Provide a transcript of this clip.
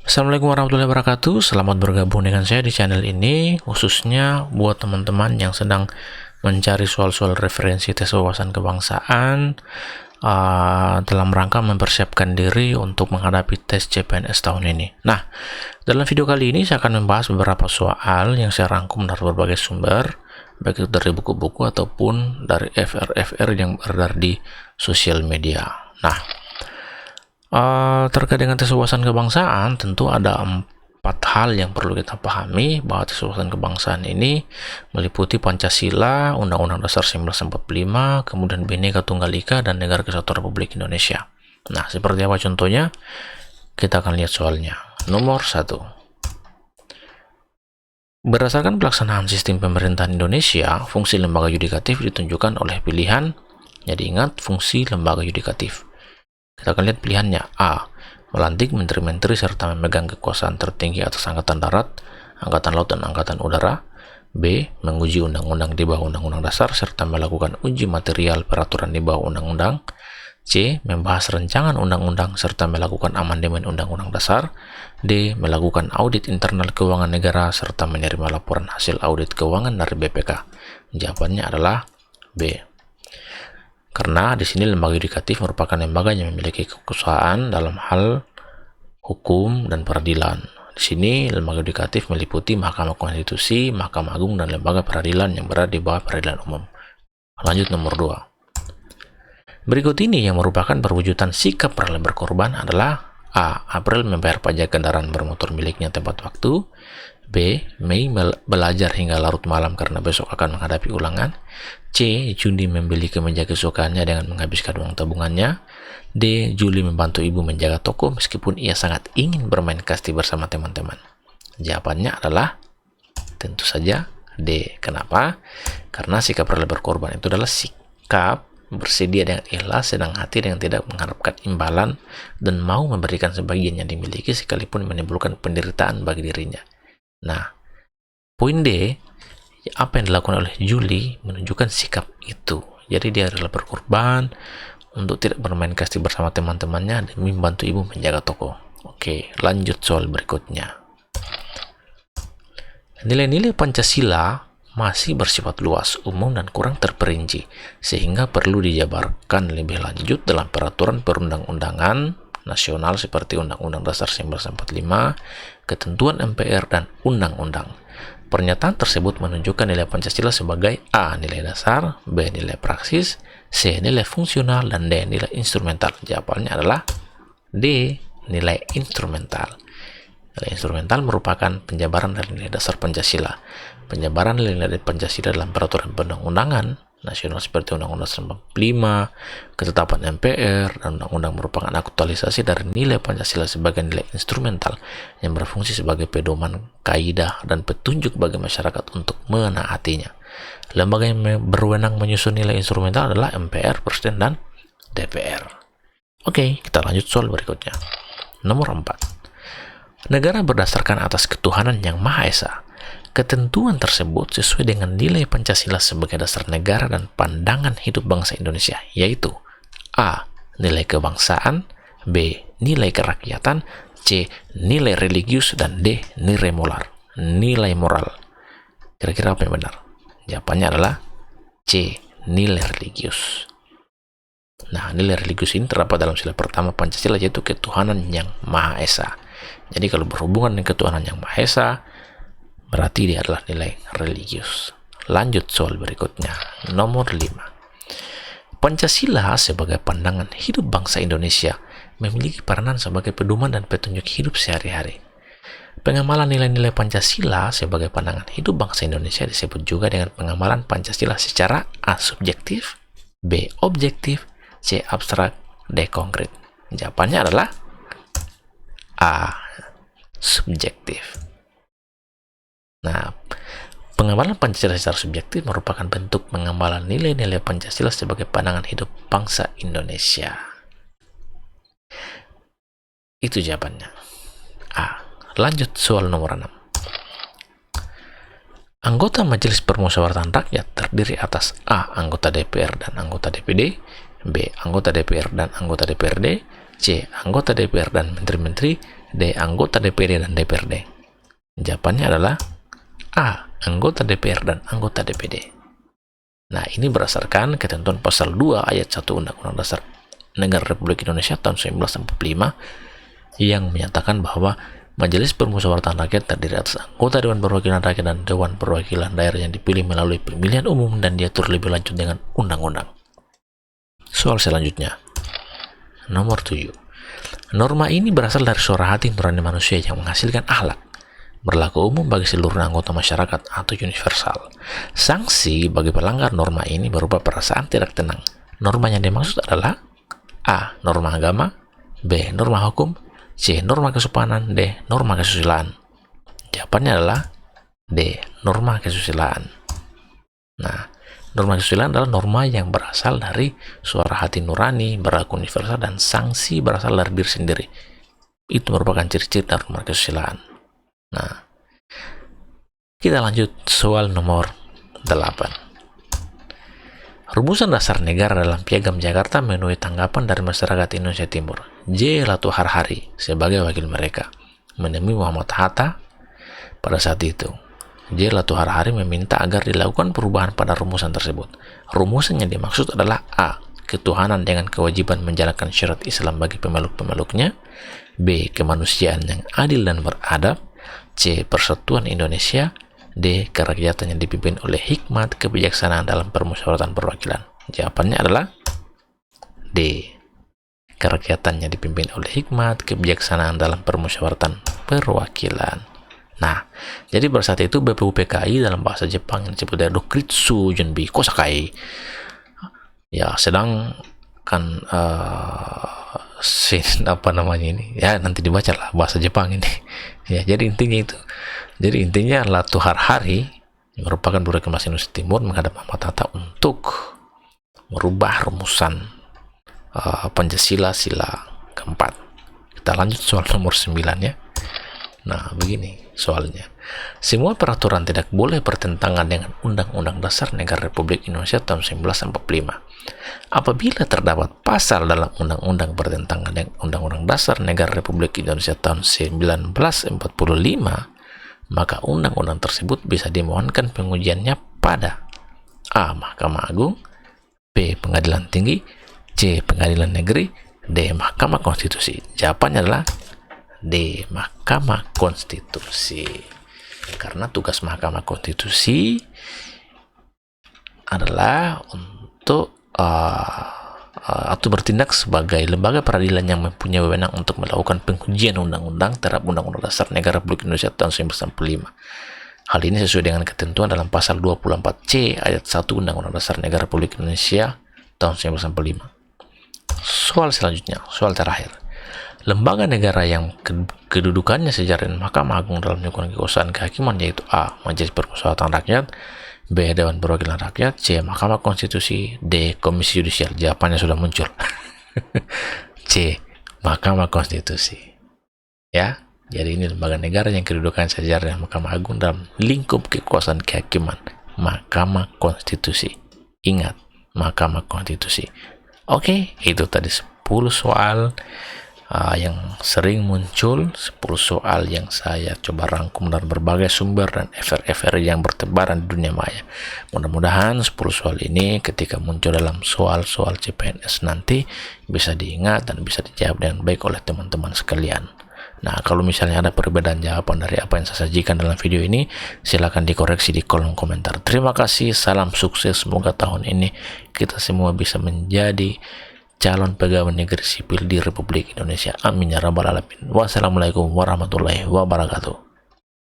Assalamualaikum warahmatullahi wabarakatuh. Selamat bergabung dengan saya di channel ini, khususnya buat teman-teman yang sedang mencari soal-soal referensi tes wawasan kebangsaan dalam rangka mempersiapkan diri untuk menghadapi tes CPNS tahun ini. Nah, dalam video kali ini saya akan membahas beberapa soal yang saya rangkum dari berbagai sumber, baik itu dari buku-buku ataupun dari FR yang beredar di sosial media. Nah, terkait dengan tes wawasan kebangsaan, tentu ada 4 hal yang perlu kita pahami bahwa tes wawasan kebangsaan ini meliputi Pancasila, Undang-Undang Dasar 1945, kemudian Bhinneka Tunggal Ika, dan Negara Kesatuan Republik Indonesia. Nah, seperti apa contohnya? Kita akan lihat soalnya. Nomor 1. Berdasarkan pelaksanaan sistem pemerintahan Indonesia, fungsi lembaga yudikatif ditunjukkan oleh pilihan. Jadi ingat, fungsi lembaga yudikatif. Kita akan lihat pilihannya. A. Melantik menteri-menteri serta memegang kekuasaan tertinggi atas Angkatan Darat, Angkatan Laut, dan Angkatan Udara. B. Menguji undang-undang di bawah Undang-Undang Dasar serta melakukan uji material peraturan di bawah Undang-Undang. C. Membahas rancangan undang-undang serta melakukan amandemen Undang-Undang Dasar. D. Melakukan audit internal keuangan negara serta menerima laporan hasil audit keuangan dari BPK. Jawabannya adalah B. Karena di sini lembaga yudikatif merupakan lembaga yang memiliki kekuasaan dalam hal hukum dan peradilan. Di sini lembaga yudikatif meliputi Mahkamah Konstitusi, Mahkamah Agung, dan lembaga peradilan yang berada di bawah peradilan umum. Lanjut nomor 2. Berikut ini yang merupakan perwujudan sikap rela berkorban adalah A. April membayar pajak kendaraan bermotor miliknya tepat waktu. B. Mei belajar hingga larut malam karena besok akan menghadapi ulangan. C. Juni membeli kemeja kesukaannya dengan menghabiskan uang tabungannya. D. Juli membantu ibu menjaga toko meskipun ia sangat ingin bermain kasti bersama teman-teman. Jawabannya adalah tentu saja D. Kenapa? Karena sikap rela berkorban itu adalah sikap bersedia dengan ikhlas, sedang hati dengan tidak mengharapkan imbalan, dan mau memberikan sebagian yang dimiliki sekalipun menimbulkan penderitaan bagi dirinya. Nah, poin D, apa yang dilakukan oleh Juli menunjukkan sikap itu. Jadi dia rela berkorban untuk tidak bermain kasti bersama teman-temannya demi membantu ibu menjaga toko. Oke, lanjut soal berikutnya. Nilai-nilai Pancasila masih bersifat luas, umum, dan kurang terperinci, sehingga perlu dijabarkan lebih lanjut dalam peraturan perundang-undangan nasional seperti Undang-Undang Dasar 1945, ketentuan MPR, dan undang-undang. Pernyataan tersebut menunjukkan nilai Pancasila sebagai A. Nilai dasar, B. Nilai praksis, C. Nilai fungsional, dan D. Nilai instrumental. Jawabannya adalah D. Nilai instrumental. Nilai instrumental merupakan penjabaran dari nilai dasar Pancasila. Penjabaran nilai-nilai Pancasila dalam peraturan perundang-undangan nasional seperti Undang-Undang 1945, ketetapan MPR, dan undang-undang merupakan aktualisasi dari nilai Pancasila sebagai nilai instrumental yang berfungsi sebagai pedoman, kaidah, dan petunjuk bagi masyarakat untuk menaatinya. Lembaga yang berwenang menyusun nilai instrumental adalah MPR, Presiden, dan DPR. Oke, kita lanjut soal berikutnya. Nomor 4. Negara berdasarkan atas ketuhanan yang Maha Esa. Ketentuan tersebut sesuai dengan nilai Pancasila sebagai dasar negara dan pandangan hidup bangsa Indonesia, yaitu A. Nilai kebangsaan, B. Nilai kerakyatan, C. Nilai religius, dan D. Nilai moral. Kira-kira apa yang benar? Jawabannya adalah C. Nilai religius. Nah, nilai religius ini terdapat dalam sila pertama Pancasila, yaitu ketuhanan yang Maha Esa. Jadi kalau berhubungan dengan ketuhanan yang Maha Esa, berarti dia adalah nilai religius. Lanjut soal berikutnya. Nomor 5. Pancasila sebagai pandangan hidup bangsa Indonesia memiliki peranan sebagai pedoman dan petunjuk hidup sehari-hari. Pengamalan nilai-nilai Pancasila sebagai pandangan hidup bangsa Indonesia disebut juga dengan pengamalan Pancasila secara A. Subjektif, B. Objektif, C. Abstrak, D. Konkret. Jawabannya adalah A. Subjektif. Nah, pengamalan Pancasila secara subjektif merupakan bentuk pengamalan nilai-nilai Pancasila sebagai pandangan hidup bangsa Indonesia. Itu jawabannya. A. Lanjut soal nomor 6. Anggota Majelis Permusyawaratan Rakyat terdiri atas A. Anggota DPR dan anggota DPD, B. Anggota DPR dan anggota DPRD, C. Anggota DPR dan menteri-menteri, D. Anggota DPD dan DPRD? Jawabannya adalah A. Anggota DPR dan anggota DPD. Nah, ini berdasarkan ketentuan pasal 2 ayat 1 Undang-Undang Dasar Negara Republik Indonesia tahun 1945 yang menyatakan bahwa Majelis Permusyawaratan Rakyat terdiri atas anggota Dewan Perwakilan Rakyat dan Dewan Perwakilan Daerah yang dipilih melalui pemilihan umum dan diatur lebih lanjut dengan undang-undang. Soal selanjutnya, nomor 7. Norma ini berasal dari suara hati nurani manusia yang menghasilkan akhlak, berlaku umum bagi seluruh anggota masyarakat atau universal. Sanksi bagi pelanggar norma ini berupa perasaan tidak tenang. Norma yang dimaksud adalah A. Norma agama, B. Norma hukum, C. Norma kesopanan, D. Norma kesusilaan. Jawabannya adalah D. Norma kesusilaan. Nah, norma kesusilaan adalah norma yang berasal dari suara hati nurani, berlaku universal, dan sanksi berasal dari diri sendiri. Itu merupakan ciri-ciri dari norma kesusilaan. Nah, kita lanjut soal nomor 8. Rumusan dasar negara dalam Piagam Jakarta menuai tanggapan dari masyarakat Indonesia Timur. J. Latuh Harhari sebagai wakil mereka menemui Muhammad Hatta pada saat itu. J. Latuh Harhari meminta agar dilakukan perubahan pada rumusan tersebut. Rumusan yang dimaksud adalah A. Ketuhanan dengan kewajiban menjalankan syariat Islam bagi pemeluk-pemeluknya, B. Kemanusiaan yang adil dan beradab, C. Persatuan Indonesia, D. Kerakyatan yang dipimpin oleh hikmat kebijaksanaan dalam permusyawaratan perwakilan. Jawabannya adalah D. Kerakyatan yang dipimpin oleh hikmat kebijaksanaan dalam permusyawaratan perwakilan. Nah, jadi pada saat itu BPUPKI dalam bahasa Jepang yang disebut Dokritsu Junbi Kosakai ya sedang kan apa namanya ini ya, nanti dibaca lah bahasa Jepang ini ya. Jadi intinya itu, jadi intinya Latuh Harhari yang merupakan Bureau Kemas Indonesia Timur menghadap Muhammad Hatta untuk merubah rumusan Pancasila sila keempat. Kita lanjut soal nomor 9 ya. Nah, begini soalnya. Semua peraturan tidak boleh bertentangan dengan Undang-Undang Dasar Negara Republik Indonesia tahun 1945. Apabila terdapat pasal dalam undang-undang bertentangan dengan Undang-Undang Dasar Negara Republik Indonesia tahun 1945, maka undang-undang tersebut bisa dimohonkan pengujiannya pada A. Mahkamah Agung, B. Pengadilan Tinggi, C. Pengadilan Negeri, D. Mahkamah Konstitusi. Jawabannya adalah D. Mahkamah Konstitusi. Karena tugas Mahkamah Konstitusi adalah untuk atau bertindak sebagai lembaga peradilan yang mempunyai wewenang untuk melakukan pengujian undang-undang terhadap Undang-Undang Dasar Negara Republik Indonesia tahun 1945. Hal ini sesuai dengan ketentuan dalam pasal 24C ayat 1 Undang-Undang Dasar Negara Republik Indonesia tahun 1945. Soal selanjutnya, soal terakhir. Lembaga negara yang kedudukannya sejajar dengan Mahkamah Agung dalam menyuguhkan kekuasaan kehakiman yaitu A. Majelis Permusyawaratan Rakyat, B. Dewan Perwakilan Rakyat, C. Mahkamah Konstitusi, D. Komisi Yudisial. Jawabannya sudah muncul. C. Mahkamah Konstitusi. Ya, jadi ini lembaga negara yang kedudukan sejajar dengan Mahkamah Agung dalam lingkup kekuasaan kehakiman, Mahkamah Konstitusi. Ingat, Mahkamah Konstitusi. Oke, itu tadi 10 soal yang sering muncul, 10 soal yang saya coba rangkum dari berbagai sumber dan FR yang bertebaran di dunia maya. Mudah-mudahan 10 soal ini ketika muncul dalam soal-soal CPNS nanti bisa diingat dan bisa dijawab dengan baik oleh teman-teman sekalian. Nah, kalau misalnya ada perbedaan jawaban dari apa yang saya sajikan dalam video ini, silakan dikoreksi di kolom komentar. Terima kasih, salam sukses, semoga tahun ini kita semua bisa menjadi calon pegawai negeri sipil di Republik Indonesia. Amin ya rabbal alamin. Wassalamualaikum warahmatullahi wabarakatuh.